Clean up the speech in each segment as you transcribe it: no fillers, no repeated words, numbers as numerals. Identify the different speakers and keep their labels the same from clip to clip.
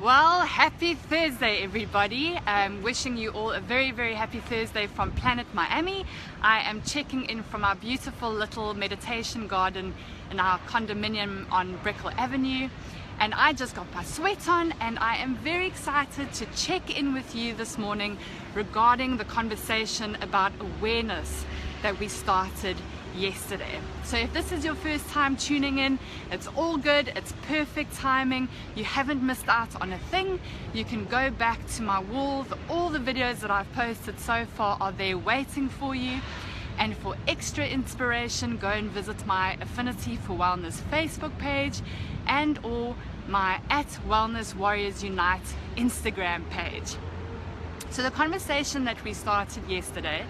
Speaker 1: Well, happy Thursday, everybody. I'm wishing you all a very, very happy Thursday from Planet Miami. I am checking in from our beautiful little meditation garden in our condominium on Brickell Avenue. And I just got my sweat on and I am very excited to check in with you this morning regarding the conversation about awareness that we started yesterday. So if this is your first time tuning in, it's all good, it's perfect timing, you haven't missed out on a thing. You can go back to my wall, all the videos that I've posted so far are there waiting for you. And for extra inspiration, go and visit my Affinity for Wellness Facebook page and or my @Wellness Warriors Unite Instagram page. So the conversation that we started yesterday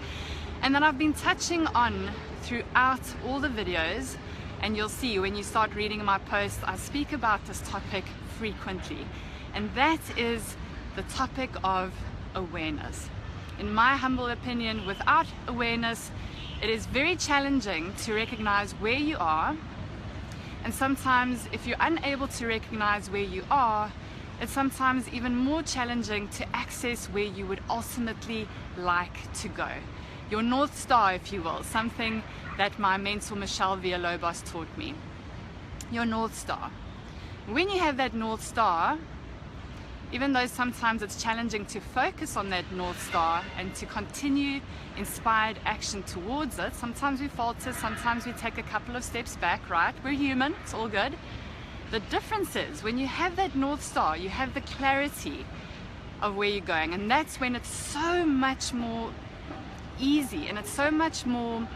Speaker 1: and that I've been touching on throughout all the videos, and you'll see when you start reading my posts, I speak about this topic frequently, and that is the topic of awareness. In my humble opinion, without awareness, it is very challenging to recognize where you are, and sometimes if you're unable to recognize where you are, it's sometimes even more challenging to access where you would ultimately like to go. Your North Star, if you will, something that my mentor Michelle Villalobos taught me. Your North Star. When you have that North Star, even though sometimes it's challenging to focus on that North Star and to continue inspired action towards it, sometimes we falter, sometimes we take a couple of steps back, right? We're human, it's all good. The difference is when you have that North Star, you have the clarity of where you're going, and that's when it's so much more easy and it's so much more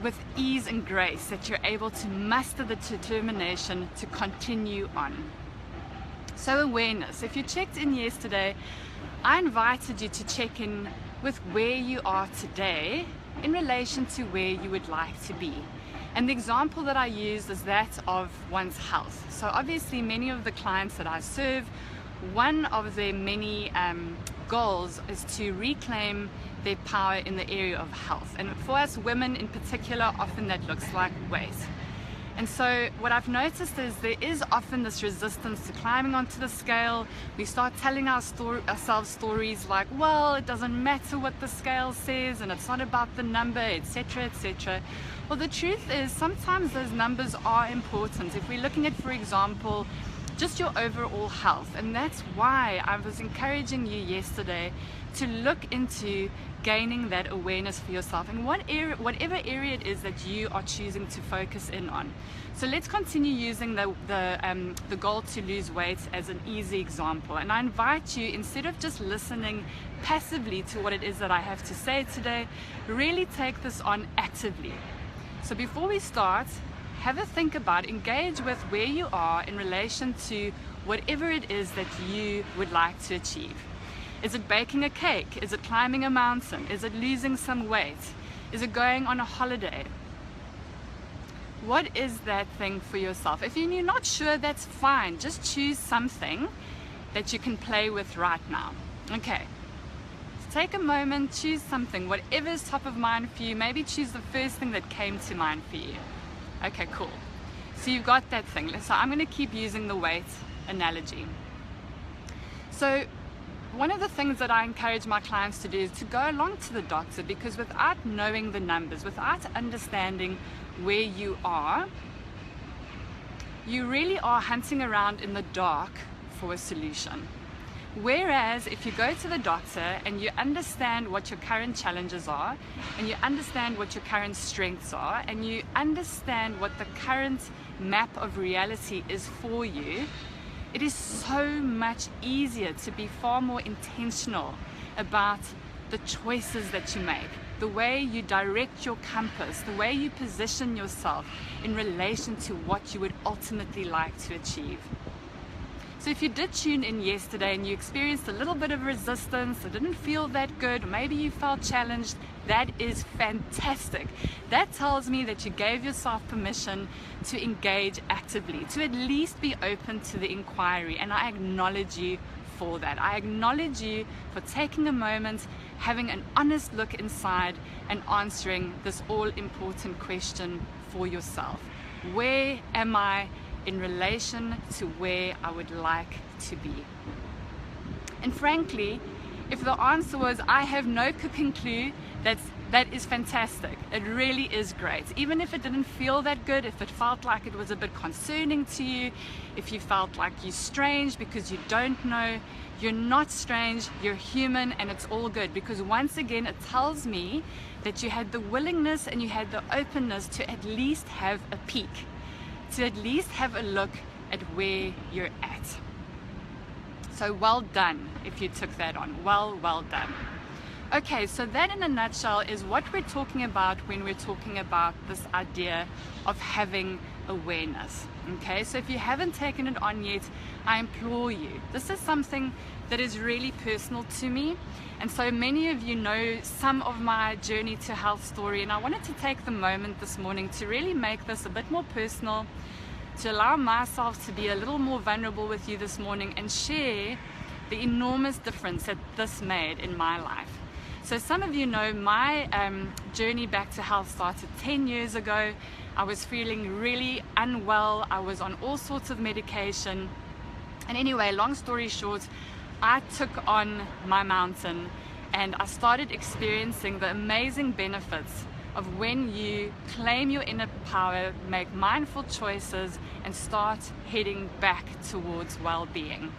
Speaker 1: with ease and grace that you're able to muster the determination to continue on. So awareness, if you checked in yesterday, I invited you to check in with where you are today in relation to where you would like to be. And the example that I used is that of one's health. So obviously many of the clients that I serve, one of their many goals is to reclaim their power in the area of health. And for us women in particular, often that looks like weight. And so what I've noticed is there is often this resistance to climbing onto the scale. We start telling ourselves stories like, well, it doesn't matter what the scale says and it's not about the number, etc., etc. Well, the truth is sometimes those numbers are important. If we're looking at, for example, just your overall health, and that's why I was encouraging you yesterday to look into gaining that awareness for yourself in whatever area it is that you are choosing to focus in on. So let's continue using the goal to lose weight as an easy example, and I invite you, instead of just listening passively to what it is that I have to say today, really take this on actively. So before we start, have a think about, engage with where you are in relation to whatever it is that you would like to achieve. Is it baking a cake? Is it climbing a mountain? Is it losing some weight? Is it going on a holiday? What is that thing for yourself? If you're not sure, that's fine. Just choose something that you can play with right now. Okay. Take a moment, choose something, whatever is top of mind for you. Maybe choose the first thing that came to mind for you. Okay, cool. So you've got that thing. So I'm going to keep using the weight analogy. So one of the things that I encourage my clients to do is to go along to the doctor, because without knowing the numbers, without understanding where you are, you really are hunting around in the dark for a solution. Whereas if you go to the doctor and you understand what your current challenges are, and you understand what your current strengths are, and you understand what the current map of reality is for you, it is so much easier to be far more intentional about the choices that you make, the way you direct your compass, the way you position yourself in relation to what you would ultimately like to achieve. So if you did tune in yesterday and you experienced a little bit of resistance, it didn't feel that good, maybe you felt challenged, that is fantastic. That tells me that you gave yourself permission to engage actively, to at least be open to the inquiry, and I acknowledge you for that. I acknowledge you for taking a moment, having an honest look inside and answering this all-important question for yourself. Where am I in relation to where I would like to be? And frankly, if the answer was, I have no cooking clue, that is fantastic. It really is great. Even if it didn't feel that good, if it felt like it was a bit concerning to you, if you felt like you're strange because you don't know, you're not strange, you're human, and it's all good. Because once again, it tells me that you had the willingness and you had the openness to at least have a peek, to at least have a look at where you're at. So well done if you took that on. Well done. Okay, so that in a nutshell is what we're talking about when we're talking about this idea of having awareness. Okay, so if you haven't taken it on yet, I implore you. This is something that is really personal to me, and so many of you know some of my journey to health story, and I wanted to take the moment this morning to really make this a bit more personal, to allow myself to be a little more vulnerable with you this morning and share the enormous difference that this made in my life. So some of you know my journey back to health started 10 years ago. I was feeling really unwell. I was on all sorts of medication. And anyway, long story short, I took on my mountain and I started experiencing the amazing benefits of when you claim your inner power, make mindful choices, and start heading back towards well-being.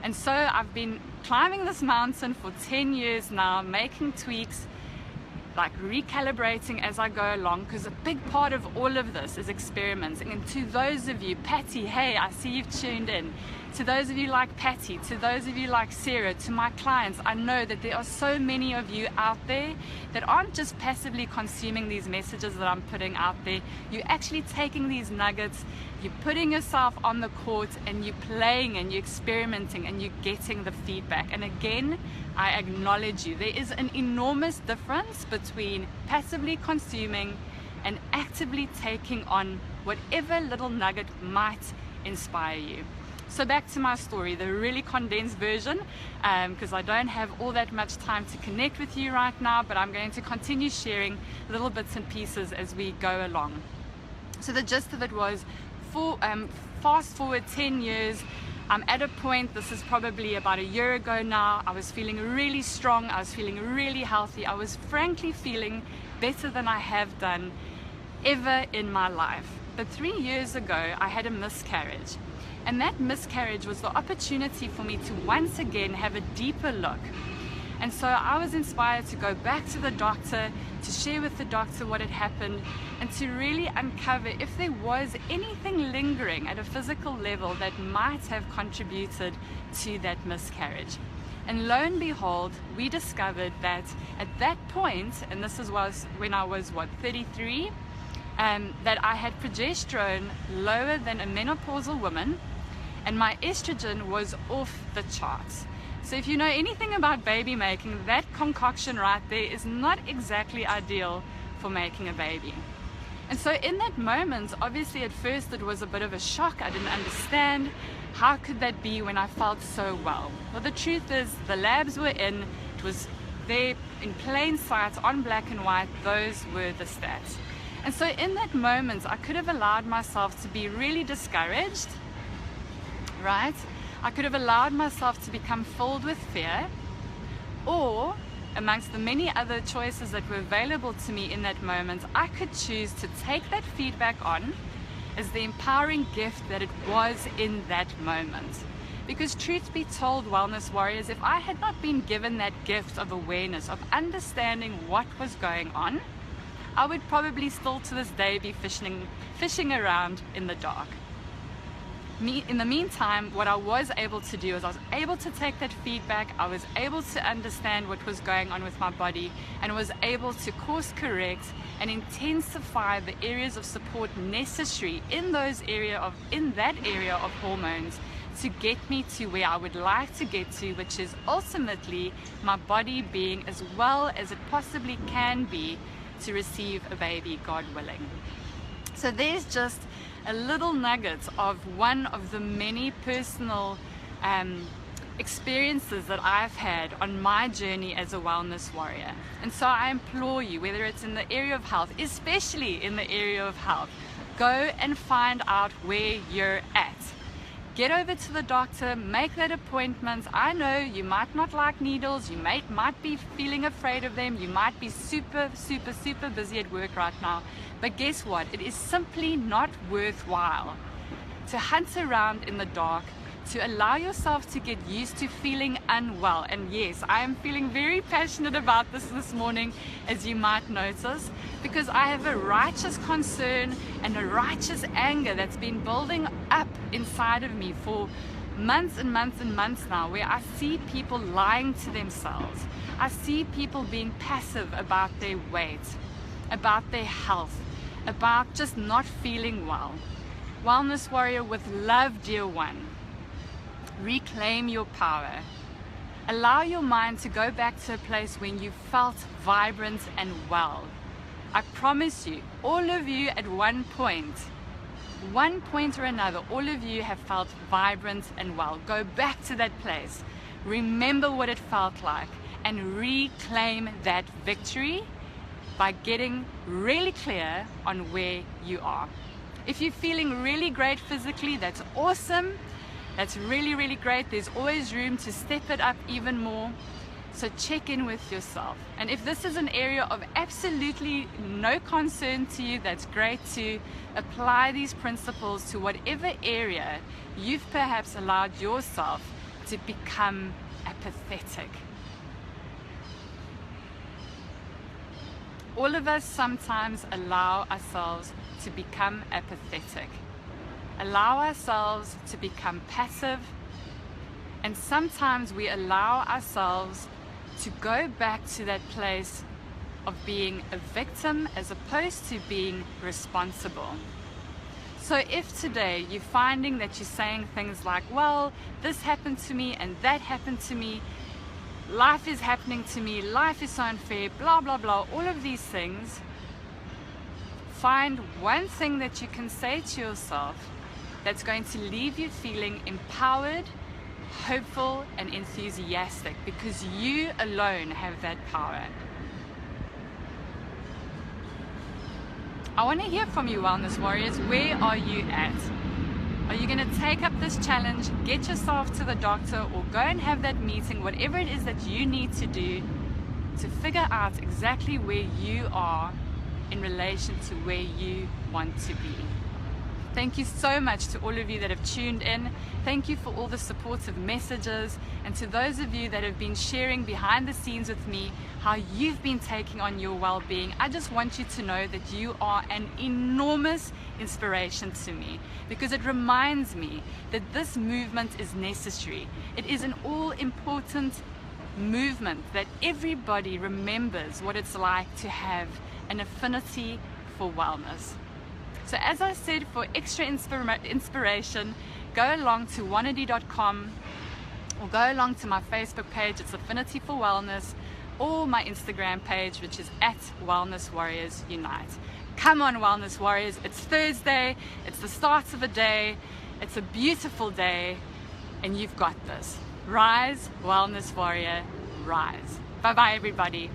Speaker 1: And so I've been climbing this mountain for 10 years now, making tweaks, like recalibrating as I go along, because a big part of all of this is experimenting. And to those of you, Patty, hey, I see you've tuned in. To those of you like Patty, to those of you like Sarah, to my clients, I know that there are so many of you out there that aren't just passively consuming these messages that I'm putting out there. You're actually taking these nuggets, you're putting yourself on the court, and you're playing and you're experimenting and you're getting the feedback. And again, I acknowledge you. There is an enormous difference between passively consuming and actively taking on whatever little nugget might inspire you. So back to my story, the really condensed version, because I don't have all that much time to connect with you right now, but I'm going to continue sharing little bits and pieces as we go along. So the gist of it was, fast forward 10 years, I'm at a point, this is probably about a year ago now, I was feeling really strong, I was feeling really healthy, I was frankly feeling better than I have done ever in my life. But 3 years ago, I had a miscarriage. And that miscarriage was the opportunity for me to once again have a deeper look. And so I was inspired to go back to the doctor, to share with the doctor what had happened, and to really uncover if there was anything lingering at a physical level that might have contributed to that miscarriage. And lo and behold, we discovered that at that point, and this was when I was, 33, that I had progesterone lower than a menopausal woman, and my estrogen was off the charts. So if you know anything about baby making, that concoction right there is not exactly ideal for making a baby. And so in that moment, obviously at first it was a bit of a shock. I didn't understand how could that be when I felt so well. Well, the truth is the labs were in, it was there in plain sight on black and white, those were the stats. And so in that moment, I could have allowed myself to be really discouraged, right? I could have allowed myself to become filled with fear, or amongst the many other choices that were available to me in that moment, I could choose to take that feedback on as the empowering gift that it was in that moment. Because truth be told, wellness warriors, if I had not been given that gift of awareness, of understanding what was going on, I would probably still to this day be fishing around in the dark. In the meantime, what I was able to do is I was able to take that feedback, I was able to understand what was going on with my body, and was able to course correct and intensify the areas of support necessary in that area of hormones to get me to where I would like to get to, which is ultimately my body being as well as it possibly can be to receive a baby, God willing. So there's just a little nugget of one of the many personal experiences that I've had on my journey as a wellness warrior. And so I implore you, whether it's in the area of health, especially in the area of health, Go and find out where you're at. Get over to the doctor, make that appointment. I know you might not like needles, you might be feeling afraid of them, you might be super busy at work right now, but guess what? It is simply not worthwhile to hunt around in the dark, to allow yourself to get used to feeling unwell. And yes, I am feeling very passionate about this morning, as you might notice, because I have a righteous concern and a righteous anger that's been building up inside of me for months and months and months now, where I see people lying to themselves. I see people being passive about their weight, about their health, about just not feeling well. Wellness warrior with love, dear one. Reclaim your power. Allow your mind to go back to a place when you felt vibrant and well. I promise you, all of you at one point or another, all of you have felt vibrant and well. Go back to that place. Remember what it felt like and reclaim that victory by getting really clear on where you are. If you're feeling really great physically, that's awesome. That's really great. There's always room to step it up even more. So check in with yourself. And if this is an area of absolutely no concern to you, that's great to apply these principles to whatever area you've perhaps allowed yourself to become apathetic. All of us sometimes allow ourselves to become apathetic. Allow ourselves to become passive, and sometimes we allow ourselves to go back to that place of being a victim as opposed to being responsible. So if today you're finding that you're saying things like, well, this happened to me and that happened to me, life is happening to me, life is so unfair, blah blah blah, all of these things, find one thing that you can say to yourself that's going to leave you feeling empowered, hopeful and enthusiastic, because you alone have that power. I want to hear from you, Wellness Warriors. Where are you at? Are you going to take up this challenge, get yourself to the doctor, or go and have that meeting, whatever it is that you need to do to figure out exactly where you are in relation to where you want to be? Thank you so much to all of you that have tuned in. Thank you for all the supportive messages, and to those of you that have been sharing behind the scenes with me how you've been taking on your well-being. I just want you to know that you are an enormous inspiration to me, because it reminds me that this movement is necessary. It is an all-important movement that everybody remembers what it's like to have an affinity for wellness. So as I said, for extra inspiration, go along to wanady.com or go along to my Facebook page, it's Affinity for Wellness, or my Instagram page, which is @WellnessWarriorsUnite. Come on, Wellness Warriors, it's Thursday, it's the start of a day, it's a beautiful day, and you've got this. Rise, Wellness Warrior, rise. Bye-bye, everybody.